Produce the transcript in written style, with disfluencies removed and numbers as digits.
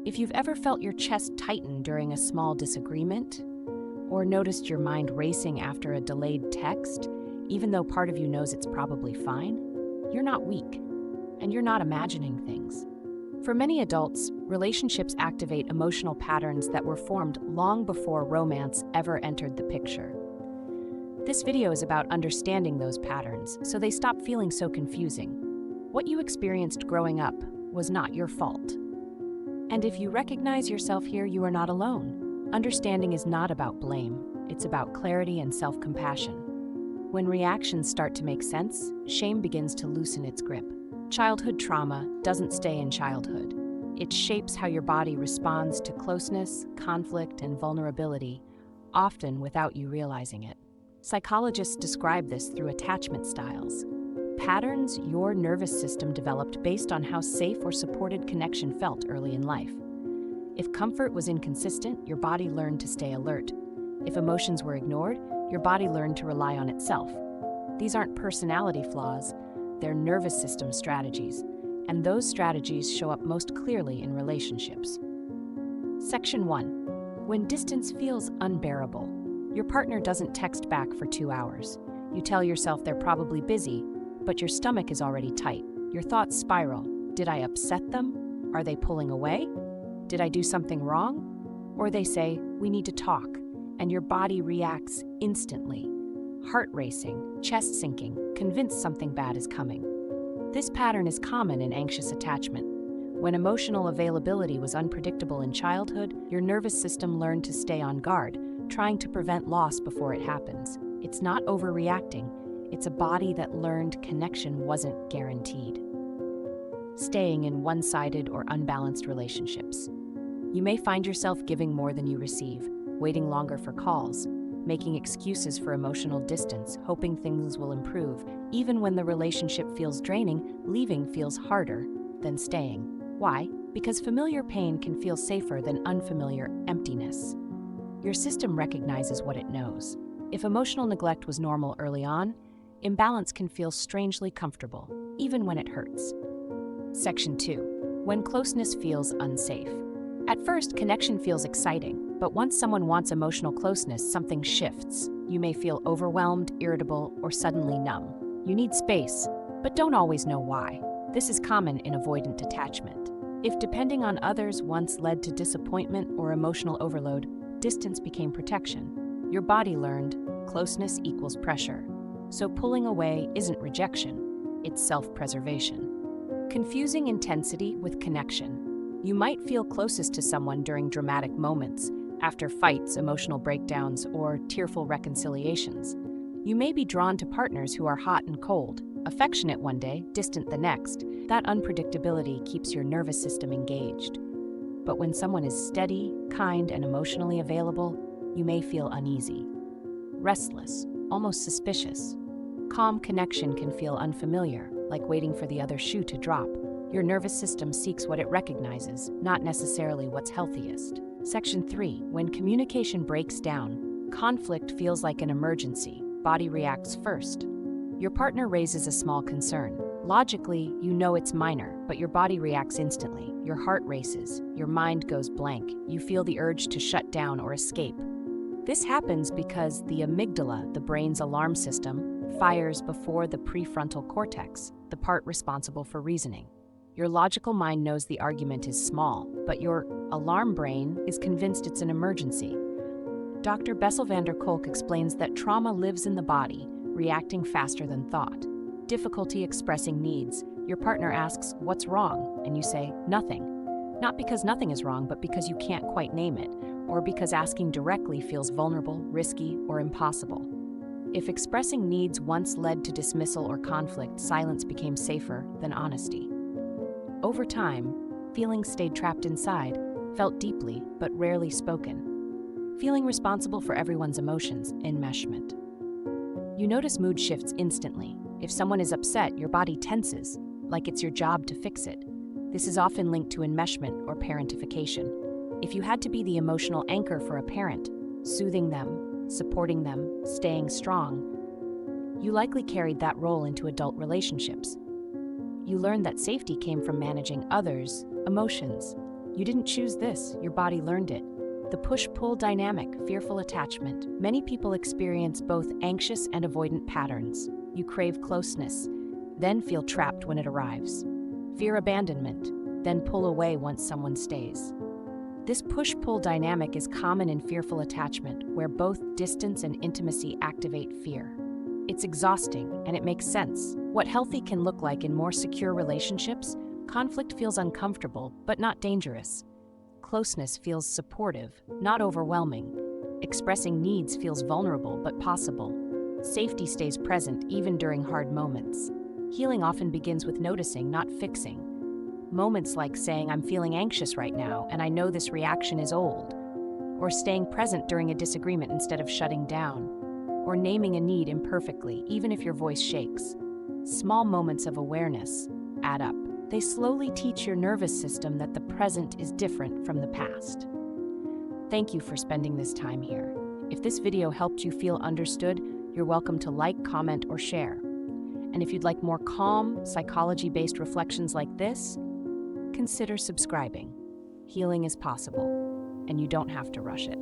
If you've ever felt your chest tighten during a small disagreement, or noticed your mind racing after a delayed text, even though part of you knows it's probably fine, you're not weak, and you're not imagining things. For many adults, relationships activate emotional patterns that were formed long before romance ever entered the picture. This video is about understanding those patterns so they stop feeling so confusing. What you experienced growing up was not your fault. And if you recognize yourself here, you are not alone. Understanding is not about blame, it's about clarity and self-compassion. When reactions start to make sense, shame begins to loosen its grip. Childhood trauma doesn't stay in childhood. It shapes how your body responds to closeness, conflict, and vulnerability, often without you realizing it. Psychologists describe this through attachment styles, patterns your nervous system developed based on how safe or supported connection felt early in life. If comfort was inconsistent, your body learned to stay alert. If emotions were ignored, your body learned to rely on itself. These aren't personality flaws, they're nervous system strategies, and those strategies show up most clearly in relationships. Section 1. When distance feels unbearable. Your partner doesn't text back for 2 hours. You tell yourself they're probably busy, but your stomach is already tight. Your thoughts spiral. Did I upset them? Are they pulling away? Did I do something wrong? Or they say, we need to talk, and your body reacts instantly. Heart racing, chest sinking, convinced something bad is coming. This pattern is common in anxious attachment. When emotional availability was unpredictable in childhood, your nervous system learned to stay on guard, trying to prevent loss before it happens. It's not overreacting, it's a body that learned connection wasn't guaranteed. Staying in one-sided or unbalanced relationships. You may find yourself giving more than you receive, waiting longer for calls, making excuses for emotional distance, hoping things will improve. Even when the relationship feels draining, leaving feels harder than staying. Why? Because familiar pain can feel safer than unfamiliar emptiness. Your system recognizes what it knows. If emotional neglect was normal early on, imbalance can feel strangely comfortable, even when it hurts. Section 2. When closeness feels unsafe. At first, connection feels exciting, but once someone wants emotional closeness, something shifts. You may feel overwhelmed, irritable, or suddenly numb. You need space, but don't always know why. This is common in avoidant attachment. If depending on others once led to disappointment or emotional overload, distance became protection. Your body learned closeness equals pressure. So pulling away isn't rejection, it's self-preservation. Confusing intensity with connection. You might feel closest to someone during dramatic moments, after fights, emotional breakdowns, or tearful reconciliations. You may be drawn to partners who are hot and cold, affectionate one day, distant the next. That unpredictability keeps your nervous system engaged. But when someone is steady, kind, and emotionally available, you may feel uneasy, restless, almost suspicious. Calm connection can feel unfamiliar, like waiting for the other shoe to drop. Your nervous system seeks what it recognizes, not necessarily what's healthiest. Section 3. When communication breaks down, conflict feels like an emergency. Body reacts first. Your partner raises a small concern. Logically, you know it's minor, but your body reacts instantly. Your heart races, your mind goes blank. You feel the urge to shut down or escape. This happens because the amygdala, the brain's alarm system, fires before the prefrontal cortex, the part responsible for reasoning. Your logical mind knows the argument is small, but your alarm brain is convinced it's an emergency. Dr. Bessel van der Kolk explains that trauma lives in the body, reacting faster than thought. Difficulty expressing needs. Your partner asks, "What's wrong?" and you say, "Nothing." Not because nothing is wrong, but because you can't quite name it, or because asking directly feels vulnerable, risky, or impossible. If expressing needs once led to dismissal or conflict, silence became safer than honesty. Over time, feelings stayed trapped inside, felt deeply but rarely spoken. Feeling responsible for everyone's emotions, enmeshment. You notice mood shifts instantly. If someone is upset, your body tenses, like it's your job to fix it. This is often linked to enmeshment or parentification. If you had to be the emotional anchor for a parent, soothing them, supporting them, staying strong, you likely carried that role into adult relationships. You learned that safety came from managing others' emotions. You didn't choose this, your body learned it. The push-pull dynamic, fearful attachment. Many people experience both anxious and avoidant patterns. You crave closeness, then feel trapped when it arrives. Fear abandonment, then pull away once someone stays. This push-pull dynamic is common in fearful attachment, where both distance and intimacy activate fear. It's exhausting, and it makes sense. What healthy can look like in more secure relationships, conflict feels uncomfortable, but not dangerous. Closeness feels supportive, not overwhelming. Expressing needs feels vulnerable, but possible. Safety stays present even during hard moments. Healing often begins with noticing, not fixing. Moments like saying, "I'm feeling anxious right now, and I know this reaction is old," or staying present during a disagreement instead of shutting down, or naming a need imperfectly, even if your voice shakes. Small moments of awareness add up. They slowly teach your nervous system that the present is different from the past. Thank you for spending this time here. If this video helped you feel understood, you're welcome to like, comment, or share. And if you'd like more calm, psychology-based reflections like this, consider subscribing. Healing is possible, and you don't have to rush it.